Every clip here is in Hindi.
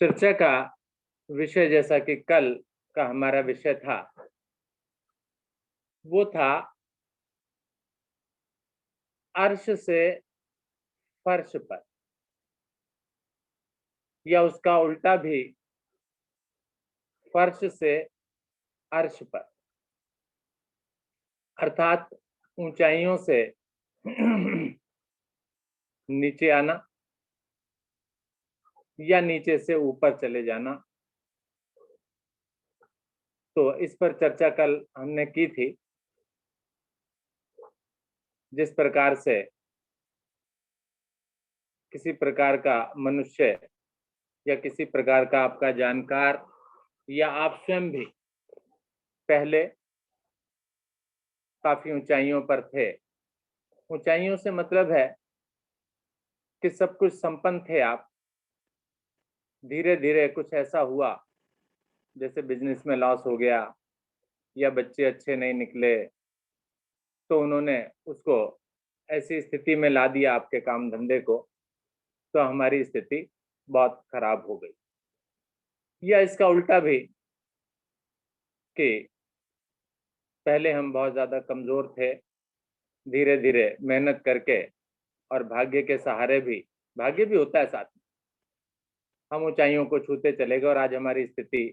चर्चा का विषय जैसा कि कल का हमारा विषय था, वो था अर्श से फर्श पर, या उसका उल्टा भी फर्श से अर्श पर, अर्थात ऊंचाइयों से नीचे आना या नीचे से ऊपर चले जाना। तो इस पर चर्चा कल हमने की थी। जिस प्रकार से किसी प्रकार का मनुष्य या किसी प्रकार का आपका जानकार या आप स्वयं भी पहले काफी ऊंचाइयों पर थे। ऊंचाइयों से मतलब है कि सब कुछ संपन्न थे आप, धीरे धीरे कुछ ऐसा हुआ जैसे बिजनेस में लॉस हो गया या बच्चे अच्छे नहीं निकले, तो उन्होंने उसको ऐसी स्थिति में ला दिया आपके काम धंधे को, तो हमारी स्थिति बहुत खराब हो गई। या इसका उल्टा भी कि पहले हम बहुत ज्यादा कमजोर थे, धीरे धीरे मेहनत करके और भाग्य के सहारे भी, भाग्य भी होता है साथ में, हम ऊंचाइयों को छूते चले गए और आज हमारी स्थिति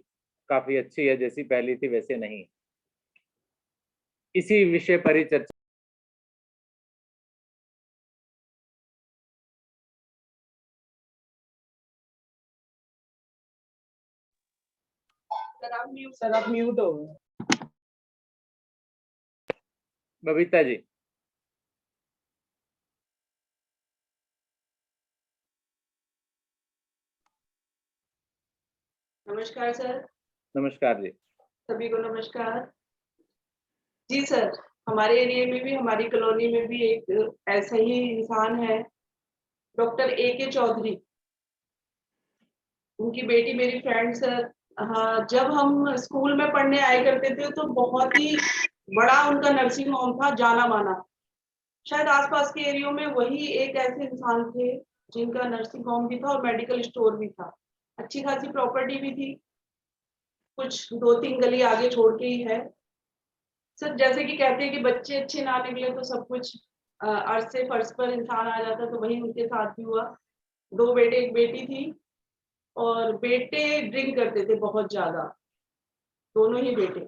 काफी अच्छी है, जैसी पहली थी वैसे नहीं। इसी विषय पर ही चर्चा। सर आप म्यूट हो गए। बबीता जी। नमस्कार सर। नमस्कार जी। सभी को नमस्कार जी। सर हमारे एरिया में भी, हमारी कॉलोनी में भी एक ऐसा ही इंसान है, डॉक्टर A.K. चौधरी। उनकी बेटी मेरी फ्रेंड सर। हाँ, जब हम स्कूल में पढ़ने आए करते थे तो बहुत ही बड़ा उनका नर्सिंग होम था, जाना माना। शायद आसपास के एरियो में वही एक ऐसे इंसान थे जिनका नर्सिंग होम भी था और मेडिकल स्टोर भी था। अच्छी खासी प्रॉपर्टी भी थी, कुछ 2-3 गली आगे छोड़ के ही है। सर जैसे कि कहते हैं कि बच्चे अच्छे ना निकले तो सब कुछ अर्श से फर्श पर इंसान आ जाता, तो वही उनके साथ भी हुआ। 2 बेटे 1 बेटी थी, और बेटे ड्रिंक करते थे बहुत ज्यादा, दोनों ही बेटे।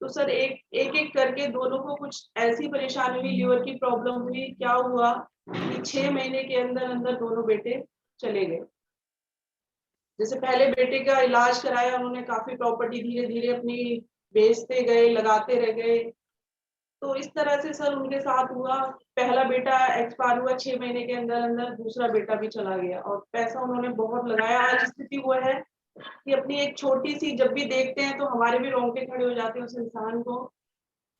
तो सर एक करके दोनों को कुछ ऐसी परेशानी हुई, लीवर की प्रॉब्लम हुई। क्या हुआ कि 6 महीने के अंदर अंदर दोनों बेटे चले गए। जैसे पहले बेटे का इलाज कराया उन्होंने, काफी प्रॉपर्टी धीरे धीरे अपनी बेचते गए, लगाते रह गए। तो इस तरह से सर उनके साथ हुआ। पहला बेटा एक्सपायर हुआ 6 महीने के अंदर अंदर, दूसरा बेटा भी चला गया और पैसा उन्होंने बहुत लगाया। आज स्थिति वो है कि अपनी एक छोटी सी, जब भी देखते हैं तो हमारे भी रोंगटे खड़े हो जाते हैं उस इंसान को।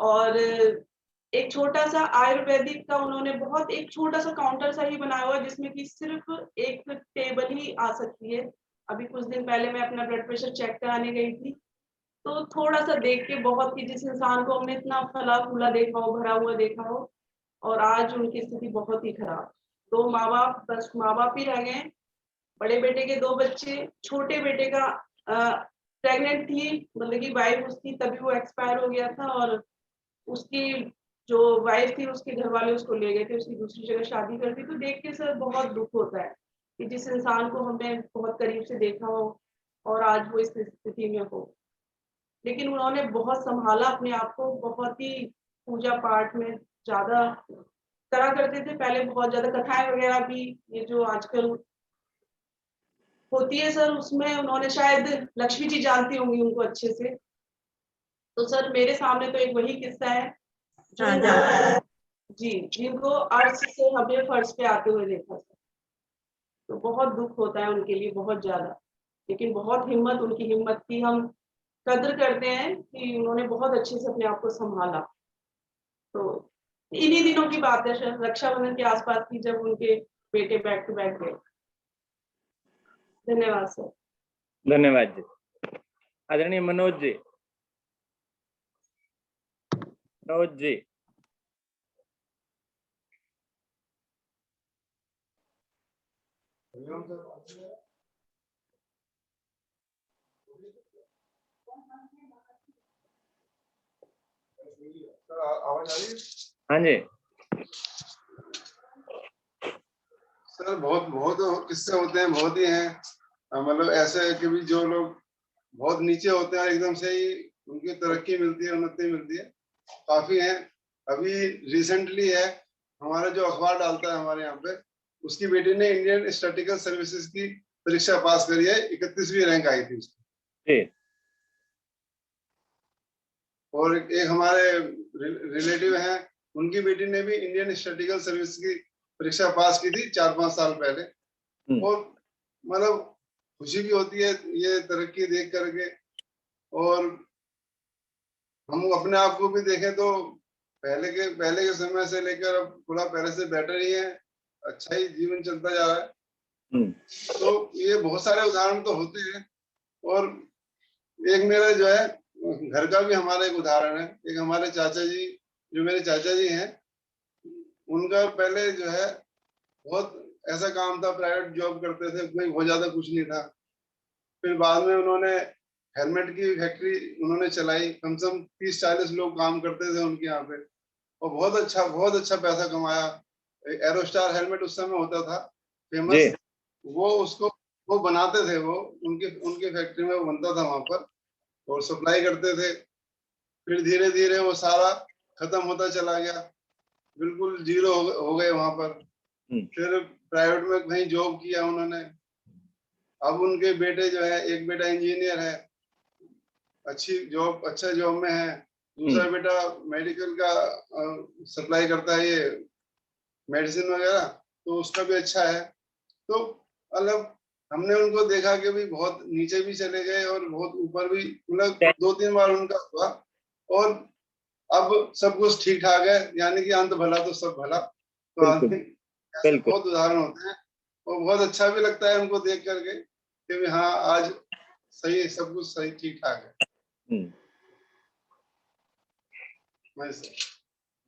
और एक छोटा सा आयुर्वेदिक का उन्होंने बहुत एक छोटा सा काउंटर सा ही बनाया हुआ, जिसमें कि सिर्फ एक टेबल ही आ सकती है। अभी कुछ दिन पहले मैं अपना ब्लड प्रेशर चेक कराने गई थी, तो थोड़ा सा देख के बहुत, कि जिस इंसान को हमने इतना फला फूला देखा हो, भरा हुआ देखा हो, और आज उनकी स्थिति बहुत ही खराब। 2 माँ बाप, बस माँ बाप ही रह गए। बड़े बेटे के 2 बच्चे, छोटे बेटे का प्रेग्नेंट थी, मतलब कि वाइफ उसकी, तभी वो एक्सपायर हो गया था। और उसकी जो वाइफ थी, उसके घर वाले उसको ले गए थे, उसकी दूसरी जगह शादी कर दी। तो देख के सर बहुत दुख होता है कि जिस इंसान को हमने बहुत करीब से देखा हो और आज वो इस स्थिति में हो। लेकिन उन्होंने बहुत संभाला अपने आप को, बहुत ही पूजा पाठ में ज्यादा करा करते थे पहले, बहुत ज्यादा कथाएं वगैरह भी, ये जो आजकल होती है सर, उसमें उन्होंने, शायद लक्ष्मी जी जानती होंगी उनको अच्छे से। तो सर मेरे सामने तो एक वही किस्सा है जो जी, जिनको अर्श से हमें फर्श पे आते हुए देखा सर। तो बहुत दुख होता है उनके लिए, बहुत ज्यादा। लेकिन बहुत हिम्मत, उनकी हिम्मत की हम कद्र करते हैं कि उन्होंने बहुत अच्छे से अपने आप को संभाला। तो इन्हीं दिनों की बात है सर, रक्षाबंधन के आसपास की, जब उनके बेटे बैक टू बैक गए। धन्यवाद सर। धन्यवाद जी। आदरणीय मनोज जी। मनोज जी। आवाज आ रही है? हाँ जी। सर बहुत बहुत किस्से होते हैं, बहुत ही हैं। मतलब ऐसे कि भी जो लोग बहुत नीचे होते हैं एकदम से ही उनकी तरक्की मिलती है, उन्नति मिलती है, काफी हैं। अभी रिसेंटली है, हमारा जो अखबार डालता है हमारे यहाँ पे, उसकी बेटी ने इंडियन स्टैटिस्टिकल सर्विसेज की परीक्षा पास करी है, 31वीं रैंक आई थी उसकी। जी। और एक हमारे रिलेटिव हैं, उनकी बेटी ने भी इंडियन स्टैटिस्टिकल सर्विस की परीक्षा पास की थी 4-5 साल पहले। और मतलब खुशी भी होती है ये तरक्की देख करके। और हम अपने आप को भी देखें तो पहले के समय से लेकर अब थोड़ा पहले से बेटर ही है, अच्छा ही जीवन चलता जा रहा है। तो ये बहुत सारे उदाहरण तो होते हैं। और एक मेरा जो है घर का भी हमारा एक उदाहरण है। एक हमारे चाचा जी, जो मेरे चाचा जी हैं, उनका पहले जो है बहुत ऐसा काम था, प्राइवेट जॉब करते थे, उसमें बहुत ज्यादा कुछ नहीं था। फिर बाद में उन्होंने हेलमेट की फैक्ट्री उन्होंने चलाई, कम से कम 30-40 लोग काम करते थे उनके यहाँ पे, और बहुत अच्छा पैसा कमाया। एरोस्टार हेलमेट उस समय होता था फेमस, वो उसको वो बनाते थे, वो उनके उनके फैक्ट्री में वो बनता था वहां पर, और सप्लाई करते थे। फिर धीरे धीरे वो सारा खत्म होता चला गया, बिल्कुल जीरो हो गए वहां पर। फिर प्राइवेट में कहीं जॉब किया उन्होंने। अब उनके बेटे जो है, एक बेटा इंजीनियर है, अच्छा जॉब में है। दूसरा बेटा मेडिकल का सप्लाई करता है, ये मेडिसिन वगैरह, तो उसका भी अच्छा है। तो मतलब हमने उनको देखा कि भी बहुत नीचे भी चले गए और बहुत ऊपर भी, मतलब 2-3 बार उनका हुआ, और अब सब कुछ ठीक ठाक है। यानी कि अंत भला तो सब भला। तो आदमी ऐसे बहुत उदाहरण होते हैं, और बहुत अच्छा भी लगता है उनको देख करके कि भी हाँ, आज सही, सब कुछ सही ठीक ठाक है।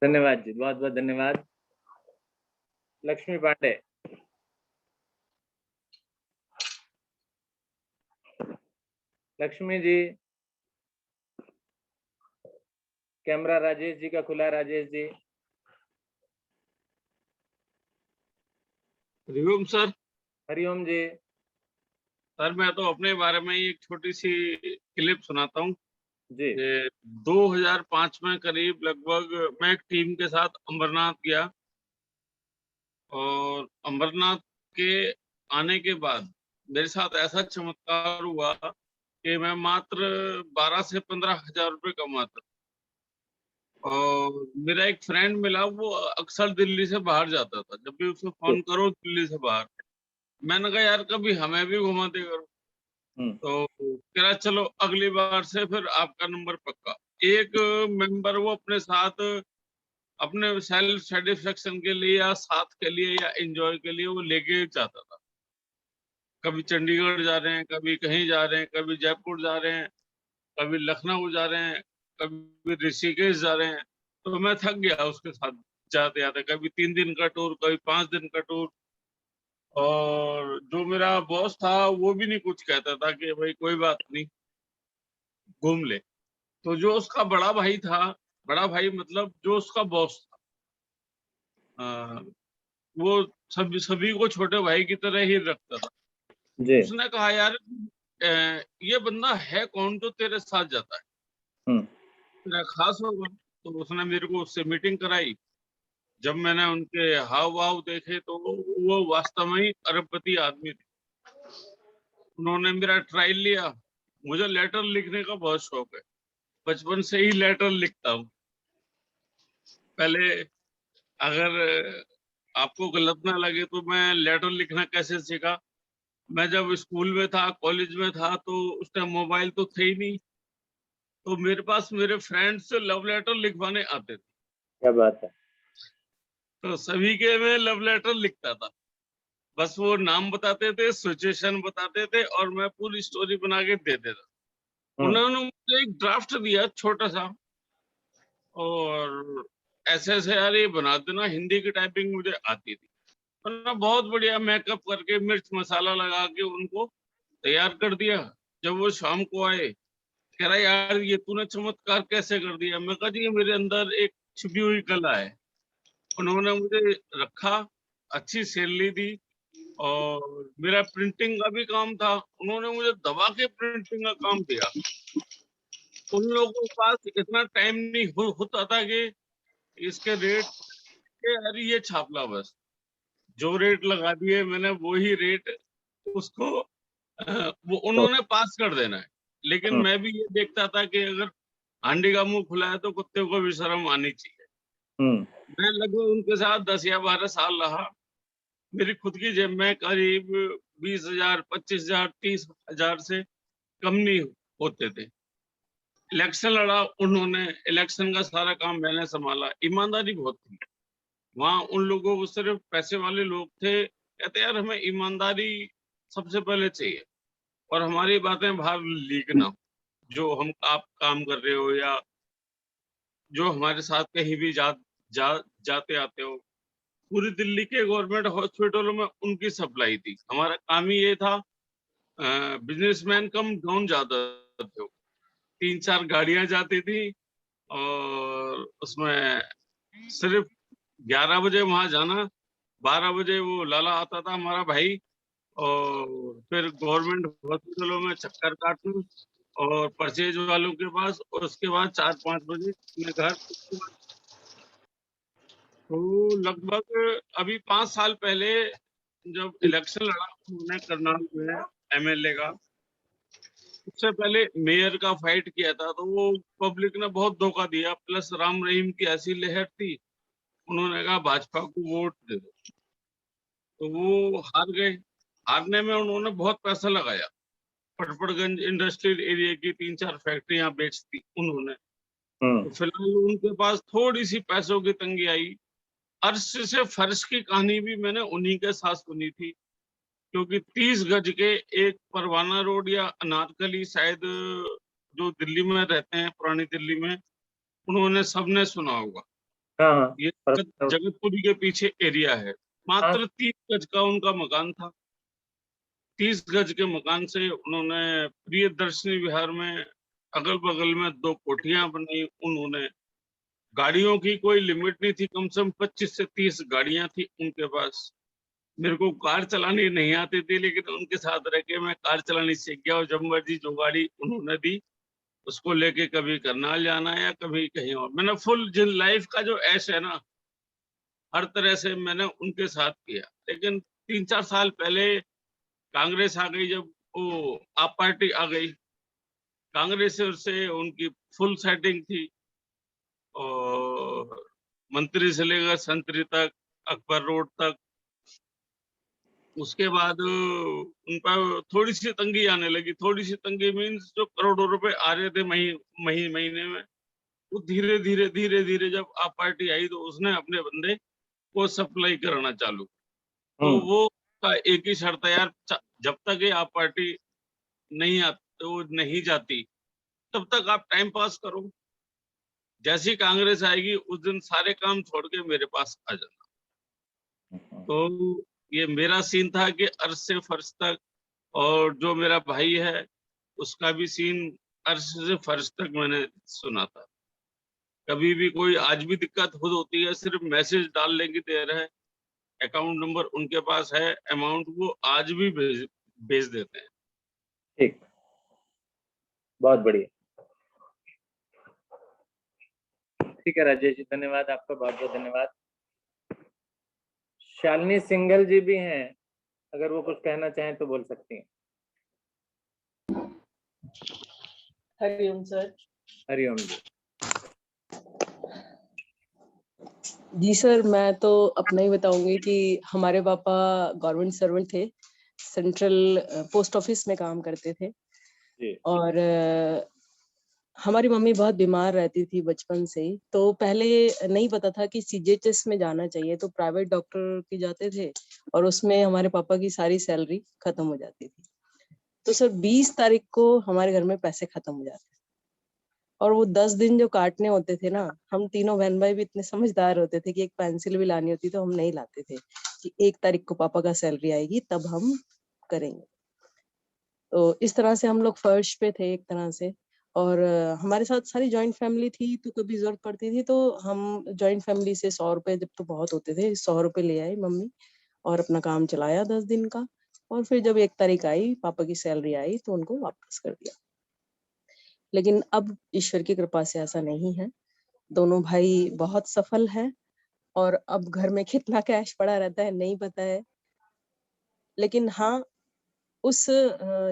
धन्यवाद जी, बहुत बहुत धन्यवाद। लक्ष्मी पांडे। लक्ष्मी जी, कैमरा राजेश जी का खुला। राजेश जी। हरिओम सर। हरिओम जी। सर मैं तो अपने बारे में एक छोटी सी क्लिप सुनाता हूँ जी। 2005 में करीब लगभग मैं एक टीम के साथ अमरनाथ गया, और अमरनाथ के आने के बाद मेरे साथ ऐसा चमत्कार हुआ कि मैं मात्र 12 से 15 हजार रुपये कमाता। और मेरा एक फ्रेंड मिला, वो अक्सर दिल्ली से बाहर जाता था, जब भी उसे फोन करो दिल्ली से बाहर। मैंने कहा यार कभी हमें भी घुमाते करो। तो कह रहा चलो अगली बार से फिर आपका नंबर पक्का। एक मेंबर वो अपने साथ अपने सेल्फ सेटिस्फेक्शन के लिए या साथ के लिए या एंजॉय के लिए वो लेके जाता था। कभी चंडीगढ़ जा रहे हैं, कभी कहीं जा रहे हैं, कभी जयपुर जा रहे हैं, कभी लखनऊ जा रहे हैं, कभी ऋषिकेश जा रहे हैं। तो मैं थक गया उसके साथ जाते जाते, कभी 3 दिन का टूर, कभी 5 दिन का टूर। और जो मेरा बॉस था वो भी नहीं कुछ कहता था कि भाई कोई बात नहीं घूम ले। तो जो उसका बड़ा भाई था, बड़ा भाई मतलब जो उसका बॉस था, वो सभी को छोटे भाई की तरह ही रखता था। उसने कहा यार ये बंदा है कौन जो तेरे साथ जाता है, तेरा खास होगा। तो उसने मेरे को उससे मीटिंग कराई। जब मैंने उनके हाव भाव देखे तो वो वास्तव में ही अरबपति आदमी थे। उन्होंने मेरा ट्रायल लिया। मुझे लेटर लिखने का बहुत शौक है, बचपन से ही लेटर लिखता हूँ। पहले अगर आपको गलत ना लगे तो मैं लेटर लिखना कैसे सीखा, मैं जब स्कूल में था, कॉलेज में था, तो उस टाइम मोबाइल तो थे ही नहीं, तो मेरे पास मेरे फ्रेंड्स लव लेटर लिखवाने आते थे। क्या बात है। तो सभी के मैं लव लेटर लिखता था। बस वो नाम बताते थे, सिचुएशन बताते थे, और मैं पूरी स्टोरी बना के दे देता। उन्होंने मुझे एक ड्राफ्ट दिया छोटा सा, और ऐसे ऐसे यार ये बना देना। हिंदी की टाइपिंग मुझे आती थी, उन्होंने बहुत बढ़िया मेकअप करके मिर्च मसाला लगा के उनको तैयार कर दिया। जब वो शाम को आए, कह रहा यार ये तूने चमत्कार कैसे कर दिया। मैं कहा जी ये मेरे अंदर एक छिपी हुई कला है। उन्होंने मुझे रखा, अच्छी सैलरी दी और मेरा प्रिंटिंग का भी काम था, उन्होंने मुझे दबा के प्रिंटिंग का काम दिया। उन लोगों के पास इतना टाइम नहीं होता था कि इसके रेट के अरे ये छापला, बस जो रेट लगा दिए मैंने वही रेट उसको वो उन्होंने पास कर देना है। लेकिन मैं भी ये देखता था कि अगर हांडी का मुंह खुला है तो कुत्ते को भी शर्म आनी चाहिए। मैं लगभग उनके साथ 10 या 12 साल रहा। मेरी खुद की जेब में करीब 20,000, 25,000, 30,000 से कम नहीं होते थे। इलेक्शन लड़ा उन्होंने, इलेक्शन का सारा काम मैंने संभाला। ईमानदारी बहुत थी वहां। उन लोगों को सिर्फ पैसे वाले लोग थे, कहते यार हमें ईमानदारी सबसे पहले चाहिए और हमारी बातें बाहर लीक ना हो। जो हम आप काम कर रहे हो या जो हमारे साथ कहीं भी जाते आते हो, पूरी दिल्ली के गवर्नमेंट हॉस्पिटलों में उनकी सप्लाई थी। हमारा काम ही ये था, बिजनेसमैन कम डाउन ज्यादा थे। 3-4 गाड़ियां जाती थी और उसमें सिर्फ 11 बजे वहां जाना, 12 बजे वो लाला आता था हमारा भाई, और फिर गवर्नमेंट हॉस्पिटलों में चक्कर काटना और परचेज वालों के पास, और उसके बाद 4-5 बजे अपने घर। तो लगभग अभी 5 साल पहले जब इलेक्शन लड़ा उन्होंने करनाल में एमएलए का, उससे पहले मेयर का फाइट किया था, तो वो पब्लिक ने बहुत धोखा दिया। प्लस राम रहीम की ऐसी लहर थी, उन्होंने कहा भाजपा को वोट दे दो, तो वो हार गए। हारने में उन्होंने बहुत पैसा लगाया। पटपड़गंज इंडस्ट्रियल एरिया की 3-4 फैक्ट्रियां बेच दी उन्होंने। तो फिलहाल उनके पास थोड़ी सी पैसों की तंगी आई। अर्श से फर्श की कहानी भी मैंने उन्हीं के साथ सुनी थी, क्योंकि 30 गज के एक परवाना रोड या अनारकली, शायद जो दिल्ली में रहते हैं पुरानी दिल्ली में, उन्होंने सबने सुना होगा। हाँ, ये जगतपुरी के पीछे एरिया है। मात्र 30 गज का उनका मकान था। 30 गज के मकान से उन्होंने प्रियदर्शनी विहार में अगल बगल में 2 कोठियां बनाई। उन्होंने गाड़ियों की कोई लिमिट नहीं थी, कम से कम 25 से 30 गाड़ियां थी उनके पास। मेरे को कार चलानी नहीं आती थी, लेकिन उनके साथ रह के मैं कार चलानी सीख गया और जब मर्जी जो गाड़ी उन्होंने दी उसको लेके कभी करनाल जाना या कभी कहीं और। मैंने फुल जिन लाइफ का जो ऐश है ना, हर तरह से मैंने उनके साथ किया। लेकिन 3-4 साल पहले कांग्रेस आ गई, जब वो आप पार्टी आ गई, कांग्रेस से उनकी फुल सेटिंग थी और मंत्री से लेकर संतरी तक, अकबर रोड तक। उसके बाद उन पर थोड़ी सी तंगी आने लगी। थोड़ी सी तंगी मीन्स जो करोड़ों रुपए आ रहे थे महीने में, वो धीरे धीरे जब आप पार्टी आई तो उसने अपने बंदे को सप्लाई करना चालू। तो वो का एक ही शर्त है यार, जब तक ये आप पार्टी नहीं जाती तब तक आप टाइम पास करो। जैसी कांग्रेस आएगी उस दिन सारे काम छोड़ के मेरे पास आ जाना। तो ये मेरा सीन था कि अर्श से फर्श तक, और जो मेरा भाई है उसका भी सीन अर्श से फर्श तक मैंने सुना था। कभी भी कोई आज भी दिक्कत होती है, सिर्फ मैसेज डालने की देर है, अकाउंट नंबर उनके पास है, अमाउंट वो आज भी भेज देते हैं। ठीक, बहुत बढ़िया। ठीक है राजेश जी, धन्यवाद आपका, बहुत बहुत धन्यवाद। शालिनी सिंघल जी भी हैं, अगर वो कुछ कहना चाहें तो बोल सकती हैं। हरिओम सर। हरिओम जी। जी सर, मैं तो अपना ही बताऊंगी कि हमारे पापा गवर्नमेंट सर्वेंट थे, सेंट्रल पोस्ट ऑफिस में काम करते थे जी। और हमारी मम्मी बहुत बीमार रहती थी बचपन से ही। तो पहले नहीं पता था कि सीजीएचएस में जाना चाहिए, तो प्राइवेट डॉक्टर के जाते थे और उसमें हमारे पापा की सारी सैलरी खत्म हो जाती थी। तो सर 20 तारीख को हमारे घर में पैसे खत्म हो जाते थे और वो 10 दिन जो काटने होते थे ना, हम तीनों बहन भाई भी इतने समझदार होते थे कि एक पेंसिल भी लानी होती तो हम नहीं लाते थे कि 1 तारीख को पापा का सैलरी आएगी तब हम करेंगे। तो इस तरह से हम लोग फर्श पे थे एक तरह से। और हमारे साथ सारी जॉइंट फैमिली थी, तो कभी जरूरत पड़ती थी तो हम जॉइंट फैमिली से 100 रुपए जब तो बहुत होते थे, 100 रुपए ले आई मम्मी और अपना काम चलाया 10 दिन का। और फिर जब 1 तारीख आई, पापा की सैलरी आई तो उनको वापस कर दिया। लेकिन अब ईश्वर की कृपा से ऐसा नहीं है। दोनों भाई बहुत सफल हैं और अब घर में कितना कैश पड़ा रहता है नहीं पता है। लेकिन हाँ, उस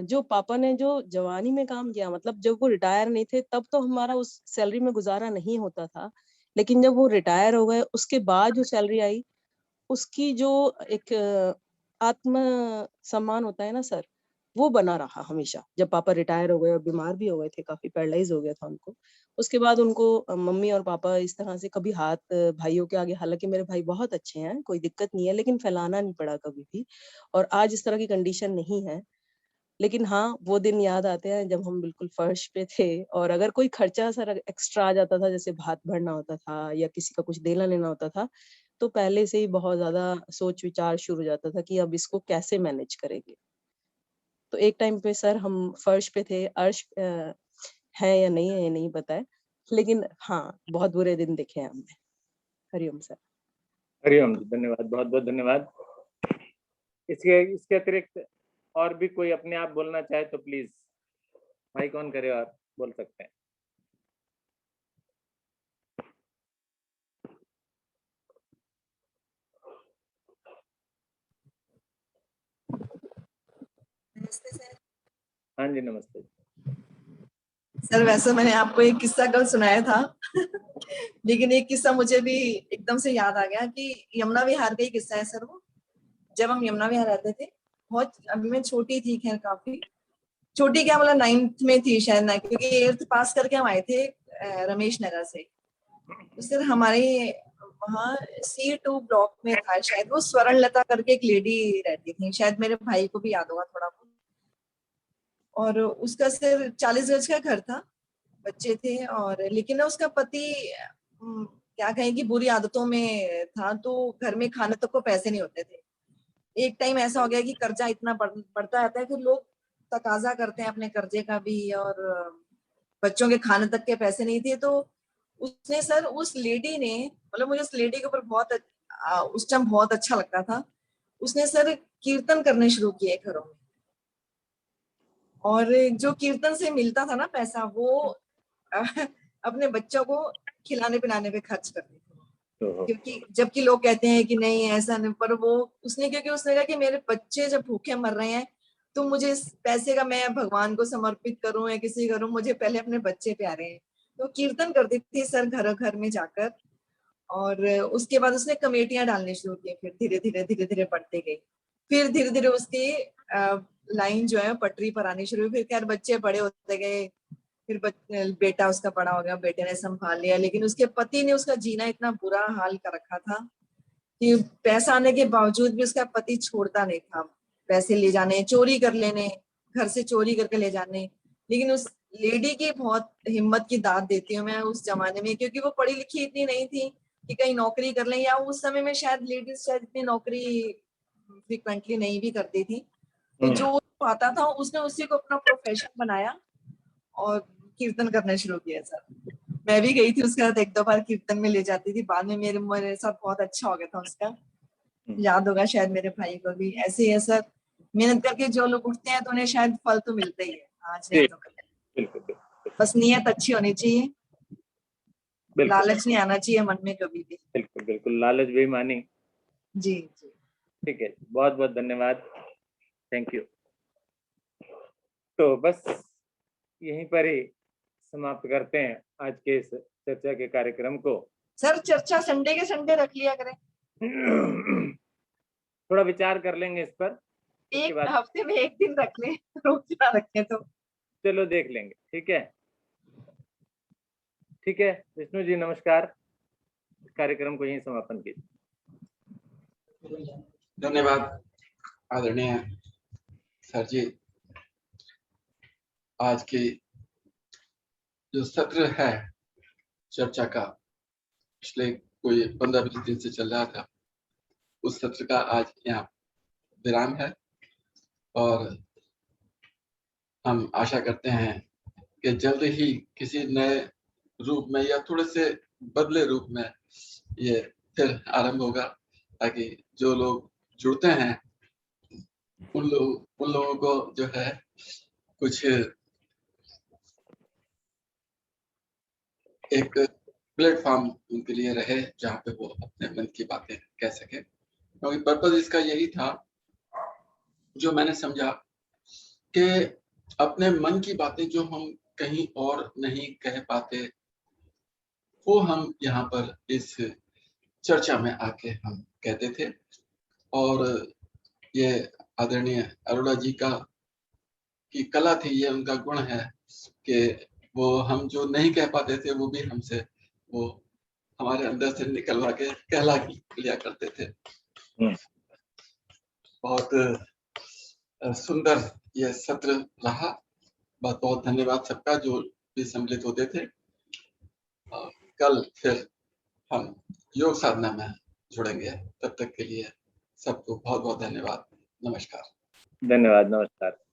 जो पापा ने जो जवानी में काम किया, मतलब जब वो रिटायर नहीं थे तब तो हमारा उस सैलरी में गुजारा नहीं होता था। लेकिन जब वो रिटायर हो गए उसके बाद जो सैलरी आई, उसकी जो एक आत्म सम्मान होता है ना सर, वो बना रहा हमेशा। जब पापा रिटायर हो गए और बीमार भी हो गए थे, काफी पैरालाइज हो गया था उनको, उसके बाद उनको मम्मी और पापा इस तरह से कभी हाथ भाइयों के आगे, हालांकि मेरे भाई बहुत अच्छे हैं, कोई दिक्कत नहीं है, लेकिन फैलाना नहीं पड़ा कभी भी। और आज इस तरह की कंडीशन नहीं है। लेकिन हाँ, वो दिन याद आते हैं जब हम बिल्कुल फर्श पे थे और अगर कोई खर्चा सर एक्स्ट्रा आ जाता था, जैसे भात भरना होता था या किसी का कुछ देना लेना होता था, तो पहले से ही बहुत ज्यादा सोच विचार शुरू हो जाता था कि अब इसको कैसे मैनेज करेंगे। तो एक टाइम पे सर हम फर्श पे थे, अर्श है या नहीं है ये नहीं पता है, लेकिन हाँ, बहुत बुरे दिन देखे हैं हमने। हरिओम सर। हरिओम जी, धन्यवाद, बहुत बहुत धन्यवाद। इसके अतिरिक्त और भी कोई अपने आप बोलना चाहे तो प्लीज माइक ऑन करे और बोल सकते हैं। नमस्ते सर। हाँ जी, नमस्ते। सर वैसे मैंने आपको एक किस्सा कल सुनाया था लेकिन एक किस्सा मुझे भी एकदम से याद आ गया कि यमुना विहार का ही किस्सा है सर। वो जब हम यमुना विहार रहते थे, बहुत अभी मैं छोटी थी, खैर काफी छोटी, क्या बोला 9th में थी शायद ना, क्योंकि 8th पास करके हम आए थे रमेश नगर से। तो सर हमारे वहाँ C2 ब्लॉक में था शायद, वो स्वर्ण लता करके एक लेडी रहती थी, शायद मेरे भाई को भी याद होगा थोड़ा बहुत। और उसका सिर्फ 40 गज का घर था, बच्चे थे, और लेकिन ना उसका पति क्या कहें कि बुरी आदतों में था, तो घर में खाने तक को पैसे नहीं होते थे। एक टाइम ऐसा हो गया कि कर्जा इतना बढ़ता रहता है, फिर लोग तकाजा करते हैं अपने कर्जे का भी, और बच्चों के खाने तक के पैसे नहीं थे। तो उसने सर, उस लेडी ने, मतलब मुझे उस लेडी के ऊपर बहुत उस टाइम बहुत अच्छा लगता था। उसने सर कीर्तन करने शुरू किए घरों में, और जो कीर्तन से मिलता था ना पैसा, वो अपने बच्चों को खिलाने पिलाने पे खर्च करती थी। क्योंकि जबकि लोग कहते हैं कि नहीं ऐसा नहीं, पर वो उसने, क्योंकि उसने कहा कि मेरे बच्चे जब भूखे मर रहे हैं तो मुझे इस पैसे का मैं भगवान को समर्पित करूं या किसी करूं, मुझे पहले अपने बच्चे प्यारे हैं। तो कीर्तन करती थी सर घर घर में जाकर, और उसके बाद उसने कमेटियां डालने शुरू की, फिर धीरे धीरे धीरे धीरे बढ़ते गई। फिर धीरे धीरे उसकी लाइन जो है पटरी पर आनी शुरू हुई। फिर खैर बच्चे बड़े होते गए, फिर बेटा उसका बड़ा हो गया, बेटे ने संभाल लिया, लेकिन उसके पति ने उसका जीना इतना बुरा हाल कर रखा था कि पैसा आने के बावजूद भी उसका पति छोड़ता नहीं था। पैसे ले जाने, चोरी कर लेने, घर से चोरी करके ले जाने। लेकिन उस लेडी की बहुत हिम्मत की दाद देती हूँ मैं उस जमाने में, क्योंकि वो पढ़ी लिखी इतनी नहीं थी कि कहीं नौकरी कर लें, या उस समय में शायद लेडीज शायद इतनी नौकरी फ्रिक्वेंटली नहीं भी करती थी। तो जो आता था उसने उसी को अपना प्रोफेशन बनाया और कीर्तन करना शुरू किया सर। मैं भी गई थी उसके साथ, 1-2 बार कीर्तन में ले जाती थी। बाद में मेरे साथ बहुत अच्छा हो गया था उसका, याद होगा शायद मेरे भाई को भी। ऐसे ही है सर, मेहनत करके जो लोग उठते हैं तो उन्हें शायद फल तो मिलता ही है, आज नहीं तो कल। बस नीयत अच्छी होनी चाहिए, लालच नहीं आना चाहिए मन में कभी भी। बिल्कुल बिल्कुल, लालच बेईमानी। जी जी, ठीक है, बहुत बहुत धन्यवाद, थैंक यू। तो बस यहीं पर ही समाप्त करते हैं आज के इस चर्चा के कार्यक्रम को। सर चर्चा संडे के संडे रख लिया करें। थोड़ा विचार कर लेंगे इस पर, एक हफ्ते में एक दिन रख लें, रोज ना रखें तो। चलो देख लेंगे, ठीक है। ठीक है विष्णु जी, नमस्कार। इस कार्यक्रम को यहीं समापन कीजिए। धन्यवाद आदरणीय सर जी। आज की जो सत्र है चर्चा का, पिछले कोई 15-20 दिन से चल रहा था, उस सत्र का आज यहाँ विराम है। और हम आशा करते हैं कि जल्द ही किसी नए रूप में या थोड़े से बदले रूप में ये फिर आरंभ होगा, ताकि जो लोग जुड़ते हैं उन लोगों को जो है कुछ एक प्लेटफॉर्म उनके लिए रहे जहाँ पे वो अपने मन की बातें कह सके। क्योंकि पर्पज इसका यही था, जो मैंने समझा, कि अपने मन की बातें जो हम कहीं और नहीं कह पाते, वो हम यहाँ पर इस चर्चा में आके हम कहते थे। और ये आदरणीय अरोड़ा जी की कला थी, ये उनका गुण है कि वो हम जो नहीं कह पाते थे वो भी हमसे वो हमारे अंदर से निकलवा के कहला लिया करते थे। बहुत सुंदर ये सत्र रहा। बहुत बहुत धन्यवाद सबका जो भी सम्मिलित होते थे। कल फिर हम योग साधना में जुड़ेंगे। तब तक के लिए सबको बहुत बहुत धन्यवाद। नमस्कार। धन्यवाद। नमस्कार।